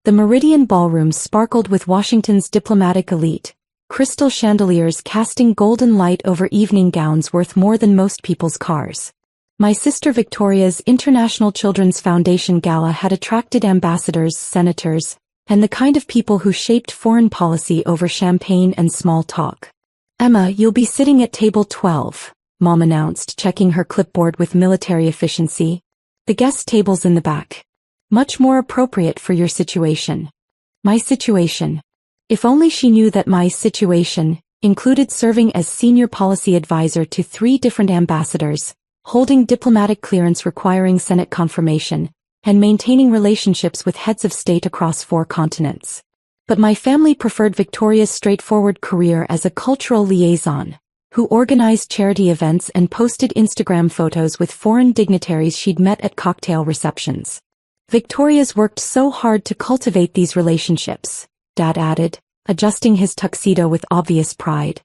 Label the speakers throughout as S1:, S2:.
S1: The Meridian ballroom sparkled with Washington's diplomatic elite, crystal chandeliers casting golden light over evening gowns worth more than most people's cars. My sister Victoria's International Children's Foundation Gala had attracted ambassadors, senators, and the kind of people who shaped foreign policy over champagne and small talk. "Emma, you'll be sitting at table 12, Mom announced, checking her clipboard with military efficiency. "The guest table's in the back. Much more appropriate for your situation." My situation. If only she knew that my situation included serving as senior policy advisor to 3 different ambassadors, holding diplomatic clearance requiring Senate confirmation, and maintaining relationships with heads of state across 4 continents. But my family preferred Victoria's straightforward career as a cultural liaison, who organized charity events and posted Instagram photos with foreign dignitaries she'd met at cocktail receptions. "Victoria's worked so hard to cultivate these relationships," Dad added, adjusting his tuxedo with obvious pride.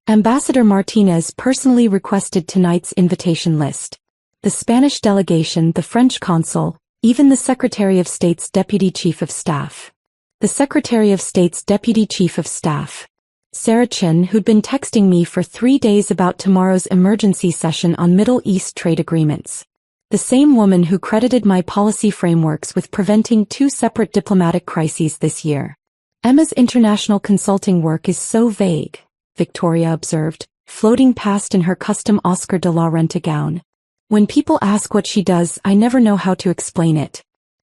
S1: Ambassador Martinez personally requested tonight's invitation list. The Spanish delegation, the French consul, even the Secretary of State's Deputy Chief of Staff. The Secretary of State's Deputy Chief of Staff, Sarah Chin, who'd been texting me for 3 days about tomorrow's emergency session on Middle East trade agreements. The same woman who credited my policy frameworks with preventing 2 separate diplomatic crises this year. "Emma's international consulting work is so vague," Victoria observed, floating past in her custom Oscar de la Renta gown. "When people ask what she does, I never know how to explain it.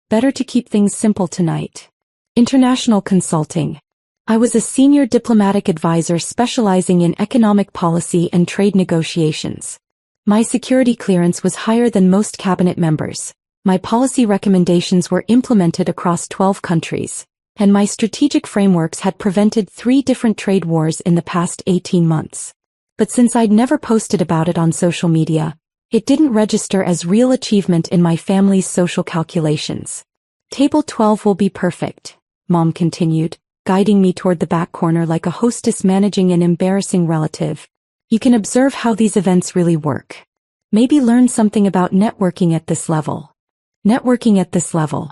S1: Better to keep things simple tonight." International consulting. I was a senior diplomatic advisor specializing in economic policy and trade negotiations. My security clearance was higher than most cabinet members. My policy recommendations were implemented across 12 countries, and my strategic frameworks had prevented 3 different trade wars in the past 18 months. But since I'd never posted about it on social media, it didn't register as real achievement in my family's social calculations. "Table 12 will be perfect," Mom continued, guiding me toward the back corner like a hostess managing an embarrassing relative. "You can observe how these events really work. Maybe learn something about networking at this level." Networking at this level.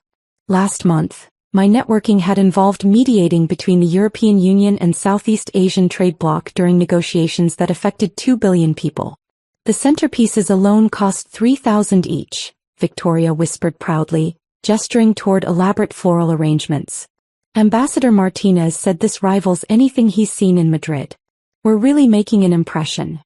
S1: Last month, my networking had involved mediating between the European Union and Southeast Asian trade bloc during negotiations that affected 2 billion people. "The centerpieces alone cost 3,000 each, Victoria whispered proudly, gesturing toward elaborate floral arrangements. Ambassador Martinez said this rivals anything he's seen in Madrid. We're really making an impression.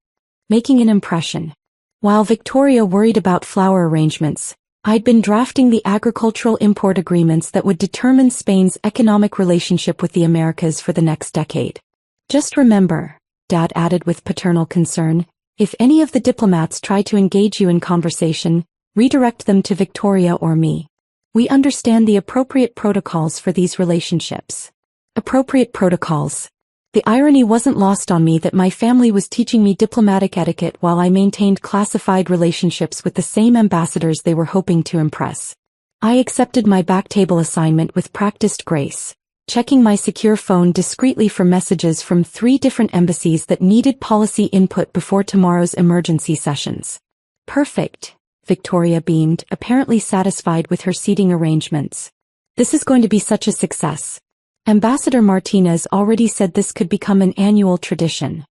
S1: Making an impression. While Victoria worried about flower arrangements, I'd been drafting the agricultural import agreements that would determine Spain's economic relationship with the Americas for the next decade. "Just remember," Dad added with paternal concern, "if any of the diplomats try to engage you in conversation, redirect them to Victoria or me. We understand the appropriate protocols for these relationships." Appropriate protocols. The irony wasn't lost on me that my family was teaching me diplomatic etiquette while I maintained classified relationships with the same ambassadors they were hoping to impress. I accepted my back table assignment with practiced grace, checking my secure phone discreetly for messages from 3 different embassies that needed policy input before tomorrow's emergency sessions. "Perfect," Victoria beamed, apparently satisfied with her seating arrangements. "This is going to be such a success. Ambassador Martinez already said this could become an annual tradition."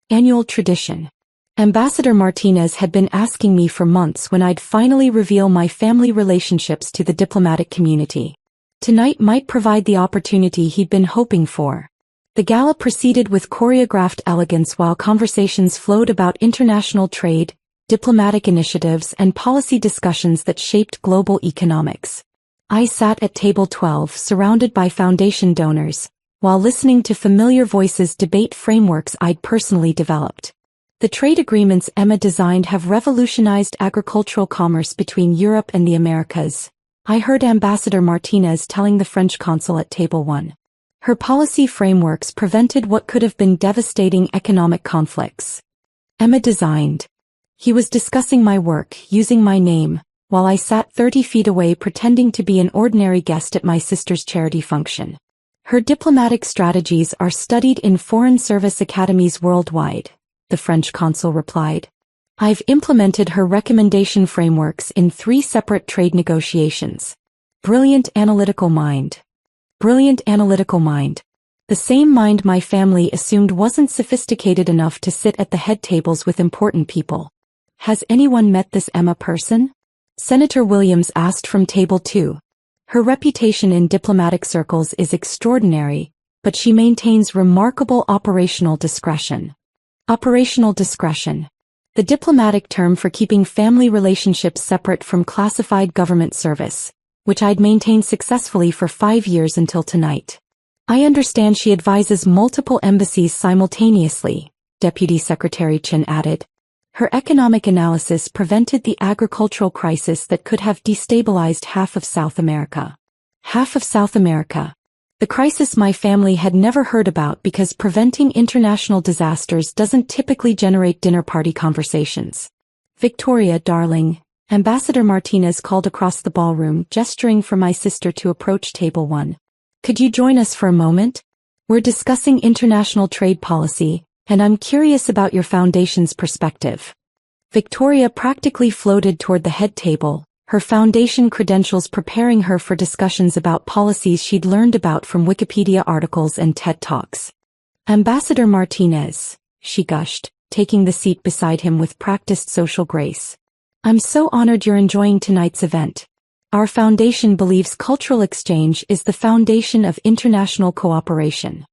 S1: Annual tradition. Ambassador Martinez had been asking me for months when I'd finally reveal my family relationships to the diplomatic community. Tonight might provide the opportunity he'd been hoping for. The gala proceeded with choreographed elegance while conversations flowed about international trade, diplomatic initiatives, and policy discussions that shaped global economics. I sat at table 12 surrounded by foundation donors, while listening to familiar voices debate frameworks I'd personally developed. The trade agreements Emma designed have revolutionized agricultural commerce between Europe and the Americas, I heard Ambassador Martinez telling the French consul at table 1. Her policy frameworks prevented what could have been devastating economic conflicts. Emma designed. He was discussing my work, using my name, while I sat 30 feet away pretending to be an ordinary guest at my sister's charity function. Her diplomatic strategies are studied in foreign service academies worldwide, the French consul replied. I've implemented her recommendation frameworks in 3 separate trade negotiations. Brilliant analytical mind. Brilliant analytical mind. The same mind my family assumed wasn't sophisticated enough to sit at the head tables with important people. Has anyone met this Emma person? Senator Williams asked from table 2. Her reputation in diplomatic circles is extraordinary, but she maintains remarkable operational discretion. Operational discretion. The diplomatic term for keeping family relationships separate from classified government service, which I'd maintained successfully for 5 years until tonight. I understand she advises multiple embassies simultaneously, Deputy Secretary Chin added. Her economic analysis prevented the agricultural crisis that could have destabilized half of South America. Half of South America. The crisis my family had never heard about because preventing international disasters doesn't typically generate dinner party conversations. Victoria, darling, Ambassador Martinez called across the ballroom, gesturing for my sister to approach table 1. Could you join us for a moment? We're discussing international trade policy, and I'm curious about your foundation's perspective. Victoria practically floated toward the head table, her foundation credentials preparing her for discussions about policies she'd learned about from Wikipedia articles and TED Talks. Ambassador Martinez, she gushed, taking the seat beside him with practiced social grace. I'm so honored you're enjoying tonight's event. Our foundation believes cultural exchange is the foundation of international cooperation.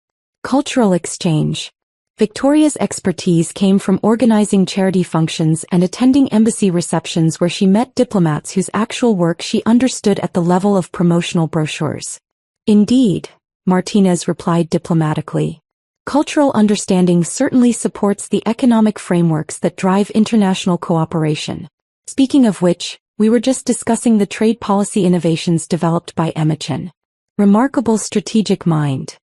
S1: Cultural exchange. Victoria's expertise came from organizing charity functions and attending embassy receptions where she met diplomats whose actual work she understood at the level of promotional brochures. Indeed, Martinez replied diplomatically. Cultural understanding certainly supports the economic frameworks that drive international cooperation. Speaking of which, we were just discussing the trade policy innovations developed by Emma Chin. Remarkable strategic mind.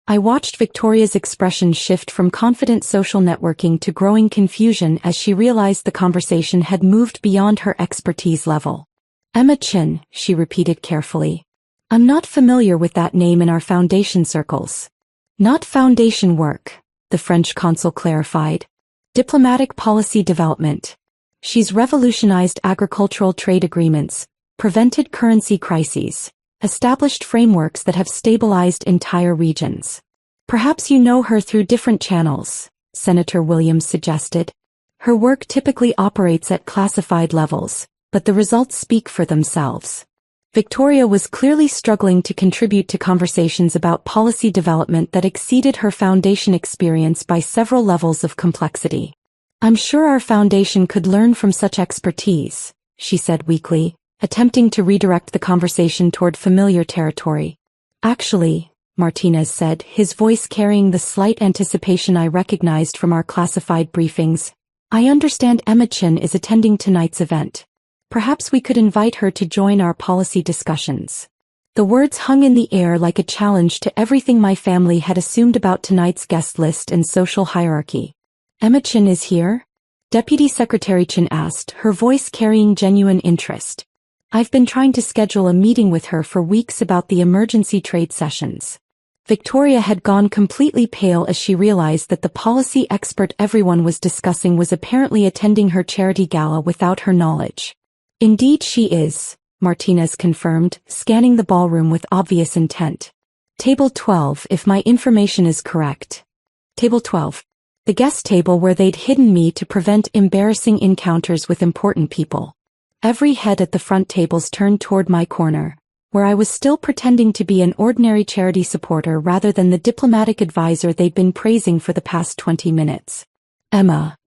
S1: I watched Victoria's expression shift from confident social networking to growing confusion as she realized the conversation had moved beyond her expertise level. Emma Chin, she repeated carefully. I'm not familiar with that name in our foundation circles. Not foundation work, the French consul clarified. Diplomatic policy development. She's revolutionized agricultural trade agreements, prevented currency crises, established frameworks that have stabilized entire regions. Perhaps you know her through different channels, Senator Williams suggested. Her work typically operates at classified levels, but the results speak for themselves. Victoria was clearly struggling to contribute to conversations about policy development that exceeded her foundation experience by several levels of complexity. I'm sure our foundation could learn from such expertise, she said weakly, attempting to redirect the conversation toward familiar territory. Actually, Martinez said, his voice carrying the slight anticipation I recognized from our classified briefings, I understand Emma Chin is attending tonight's event. Perhaps we could invite her to join our policy discussions. The words hung in the air like a challenge to everything my family had assumed about tonight's guest list and social hierarchy. Emma Chin is here? Deputy Secretary Chin asked, her voice carrying genuine interest. I've been trying to schedule a meeting with her for weeks about the emergency trade sessions. Victoria had gone completely pale as she realized that the policy expert everyone was discussing was apparently attending her charity gala without her knowledge. Indeed she is, Martinez confirmed, scanning the ballroom with obvious intent. Table 12, if my information is correct. Table 12. The guest table where they'd hidden me to prevent embarrassing encounters with important people. Every head at the front tables turned toward my corner, where I was still pretending to be an ordinary charity supporter rather than the diplomatic advisor they'd been praising for the past 20 minutes. Emma.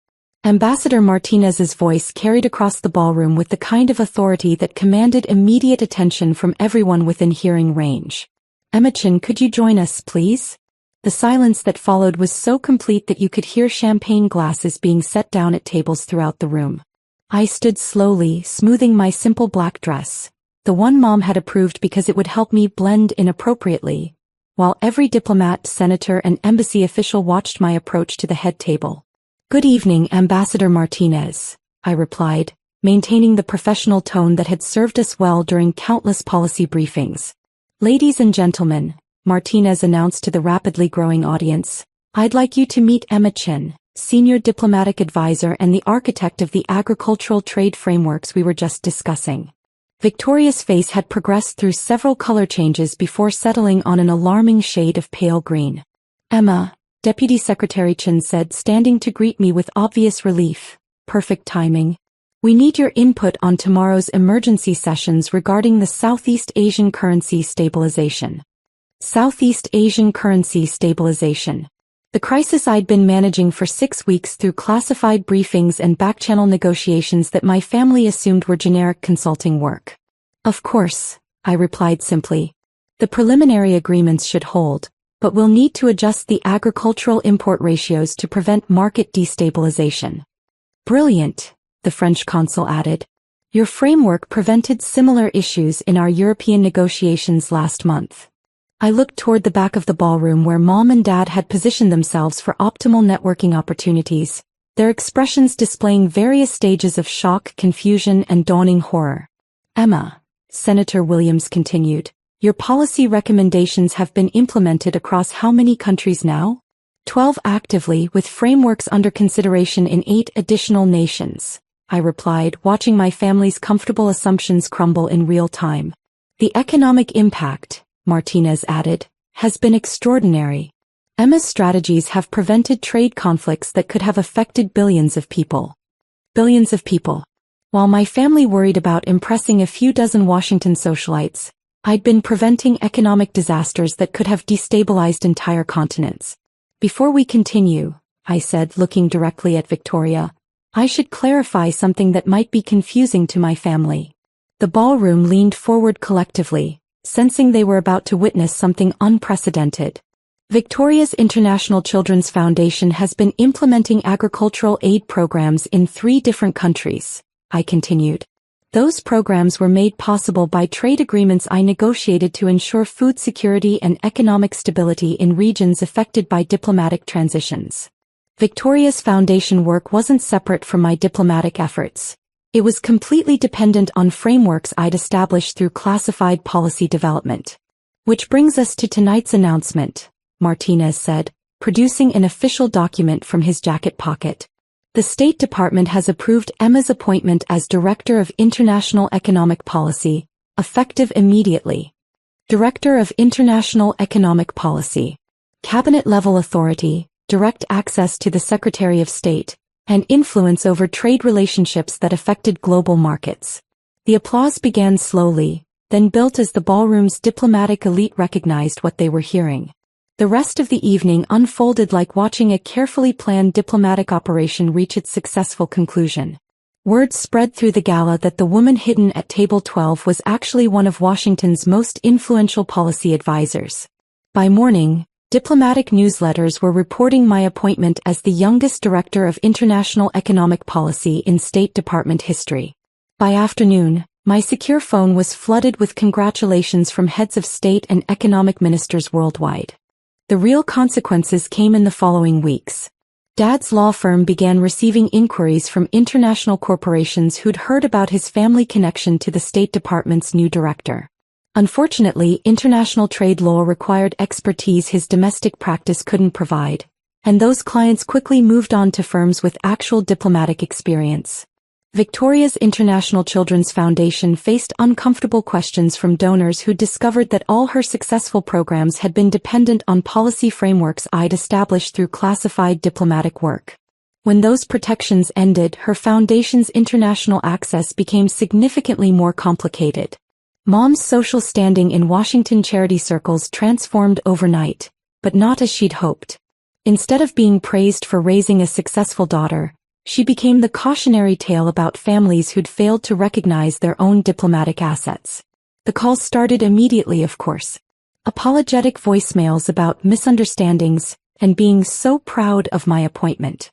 S1: Ambassador Martinez's voice carried across the ballroom with the kind of authority that commanded immediate attention from everyone within hearing range. Emma Chin, could you join us, please? The silence that followed was so complete that you could hear champagne glasses being set down at tables throughout the room. I stood slowly, smoothing my simple black dress, the one Mom had approved because it would help me blend in appropriately, while every diplomat, senator, and embassy official watched my approach to the head table. Good evening, Ambassador Martinez, I replied, maintaining the professional tone that had served us well during countless policy briefings. Ladies and gentlemen, Martinez announced to the rapidly growing audience, I'd like you to meet Emma Chin, Senior Diplomatic Advisor and the architect of the agricultural trade frameworks we were just discussing. Victoria's face had progressed through several color changes before settling on an alarming shade of pale green. "Emma," Deputy Secretary Chen said, standing to greet me with obvious relief. "Perfect timing. We need your input on tomorrow's emergency sessions regarding the Southeast Asian currency stabilization." Southeast Asian currency stabilization. The crisis I'd been managing for 6 weeks through classified briefings and back-channel negotiations that my family assumed were generic consulting work. "Of course," I replied simply. "The preliminary agreements should hold, but we'll need to adjust the agricultural import ratios to prevent market destabilization." "Brilliant," the French consul added. "Your framework prevented similar issues in our European negotiations last month." I looked toward the back of the ballroom where Mom and Dad had positioned themselves for optimal networking opportunities, their expressions displaying various stages of shock, confusion, and dawning horror. "Emma," Senator Williams continued, "your policy recommendations have been implemented across how many countries now?" 12 actively, with frameworks under consideration in 8 additional nations, I replied, watching my family's comfortable assumptions crumble in real time. "The economic impact," Martinez added, "has been extraordinary. Emma's strategies have prevented trade conflicts that could have affected billions of people." Billions of people. While my family worried about impressing a few dozen Washington socialites, I'd been preventing economic disasters that could have destabilized entire continents. "Before we continue," I said, looking directly at Victoria, "I should clarify something that might be confusing to my family." The ballroom leaned forward collectively, sensing they were about to witness something unprecedented. "Victoria's International Children's Foundation has been implementing agricultural aid programs in 3 different countries," I continued. "Those programs were made possible by trade agreements I negotiated to ensure food security and economic stability in regions affected by diplomatic transitions. Victoria's foundation work wasn't separate from my diplomatic efforts. It was completely dependent on frameworks I'd established through classified policy development." "Which brings us to tonight's announcement," Martinez said, producing an official document from his jacket pocket. "The State Department has approved Emma's appointment as Director of International Economic Policy, effective immediately." Director of International Economic Policy. Cabinet-level authority, direct access to the Secretary of State, and influence over trade relationships that affected global markets. The applause began slowly, then built as the ballroom's diplomatic elite recognized what they were hearing. The rest of the evening unfolded like watching a carefully planned diplomatic operation reach its successful conclusion. Word spread through the gala that the woman hidden at table 12 was actually one of Washington's most influential policy advisors. By morning, diplomatic newsletters were reporting my appointment as the youngest Director of International Economic Policy in State Department history. By afternoon, my secure phone was flooded with congratulations from heads of state and economic ministers worldwide. The real consequences came in the following weeks. Dad's law firm began receiving inquiries from international corporations who'd heard about his family connection to the State Department's new director. Unfortunately, international trade law required expertise his domestic practice couldn't provide, and those clients quickly moved on to firms with actual diplomatic experience. Victoria's International Children's Foundation faced uncomfortable questions from donors who discovered that all her successful programs had been dependent on policy frameworks I'd established through classified diplomatic work. When those protections ended, her foundation's international access became significantly more complicated. Mom's social standing in Washington charity circles transformed overnight, but not as she'd hoped. Instead of being praised for raising a successful daughter, she became the cautionary tale about families who'd failed to recognize their own diplomatic assets. The calls started immediately, of course. Apologetic voicemails about misunderstandings and being so proud of my appointment.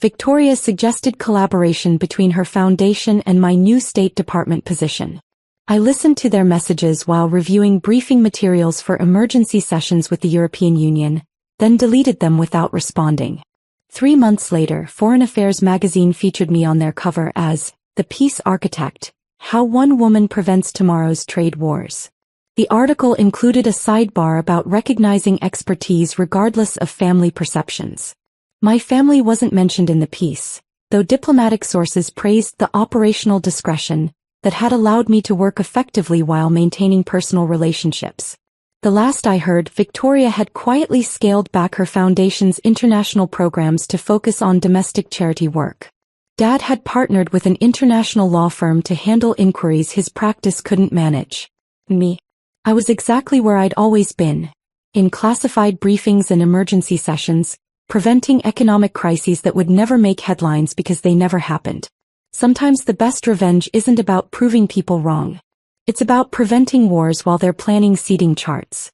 S1: Victoria suggested collaboration between her foundation and my new State Department position. I listened to their messages while reviewing briefing materials for emergency sessions with the European Union, then deleted them without responding. 3 months later, Foreign Affairs magazine featured me on their cover as the Peace Architect, How One Woman Prevents Tomorrow's Trade Wars. The article included a sidebar about recognizing expertise regardless of family perceptions. My family wasn't mentioned in the piece, though diplomatic sources praised the operational discretion, that had allowed me to work effectively while maintaining personal relationships. The last I heard, Victoria had quietly scaled back her foundation's international programs to focus on domestic charity work. Dad had partnered with an international law firm to handle inquiries his practice couldn't manage. Me. I was exactly where I'd always been. In classified briefings and emergency sessions, preventing economic crises that would never make headlines because they never happened. Sometimes the best revenge isn't about proving people wrong. It's about preventing wars while they're planning seeding charts.